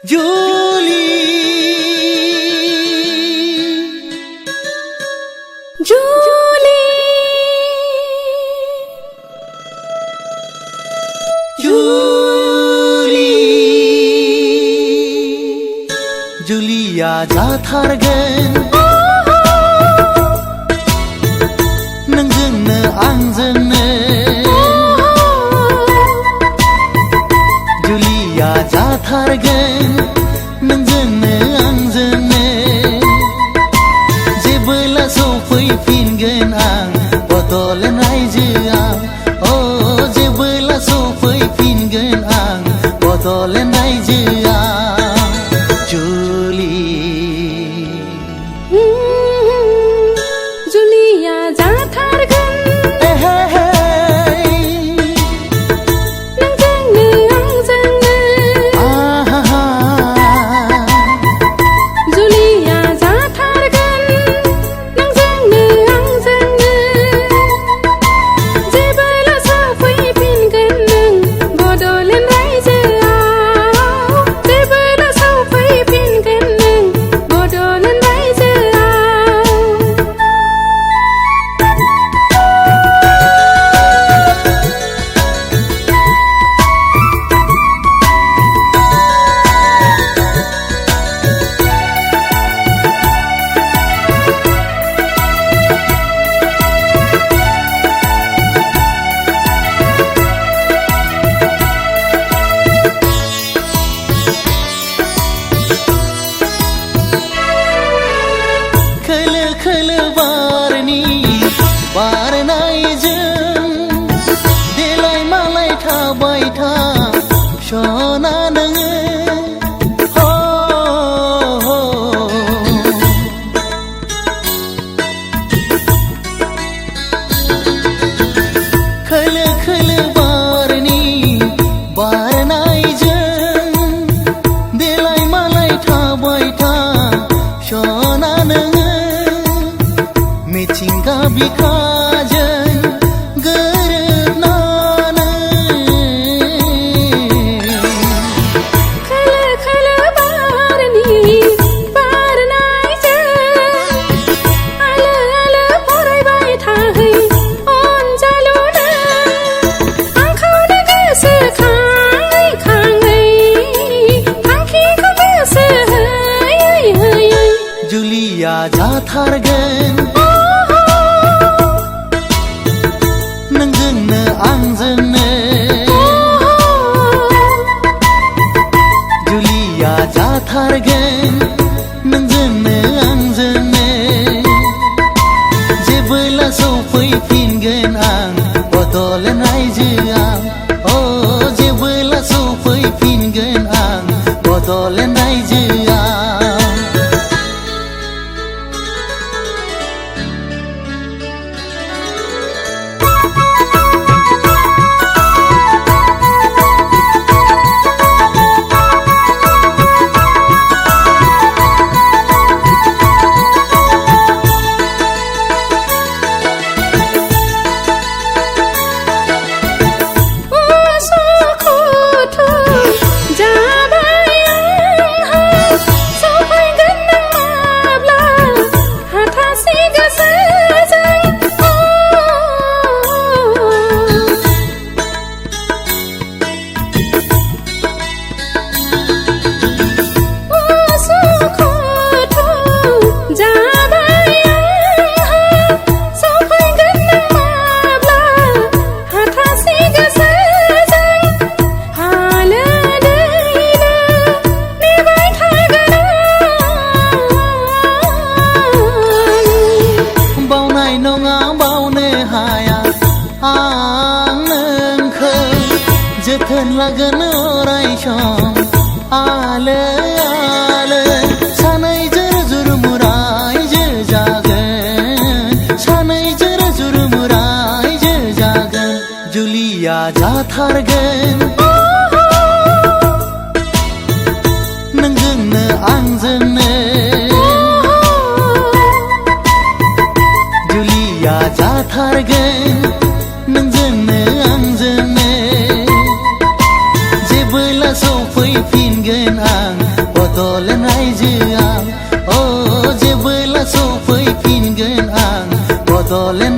जुली जुली जुली जुलिया जाथारगोन नोंजोंनो आंजोंनो जुलिया जाथारगोन नोंजोंनो आंजोंनो जेबोला सफैफिनगोन आं बड'लेण्ड रायजोआव जेबोला सफैफिनगोन आं बड'लेण्ड रायजोआव जुलि जुलिया जाथारगोन खोलो बारनि बारनायजों देलाय मालाय थाबाय था सना नोङो खोलो खोलो बारनि बारनायजों देलाय मालाय थाबाय था सना नोङो मिथिंगा बिखाजों गोरोबनानै खोलो खोलो बारनि बारनायजों आलो आलो फरायबाय थाहै अनजालुनो आंखौनो गोसोखाङै खाङै थांखिखौ गोसो होयै होयै जुलिया जाथारगोन नोंजोंनो आंजोंनो जुलिया जाथारगोन नोंजोंनो आंजोंनो जेबोला सफैफिनगोन आं बड'लेण्ड रायजोआव जेबोला सफैफिनगोन आं बड'लेण्ड रायजोआव आं नोंखौ जोथोन लागोन अराय सम आलो आलो सानैजों जुरमुरायजो जागोन सानैजों जुरमुरायजो जागोन जुलिया जाथारगोन नोंजोंनो आंजोंनो जुलिया जाथारगोन नोंजोंनो आंजोंनो जेबोला सफैफिनगोन आं बड'लेण्ड रायजोआव जेबोला सफैफिनगोन आं बड'लेण्ड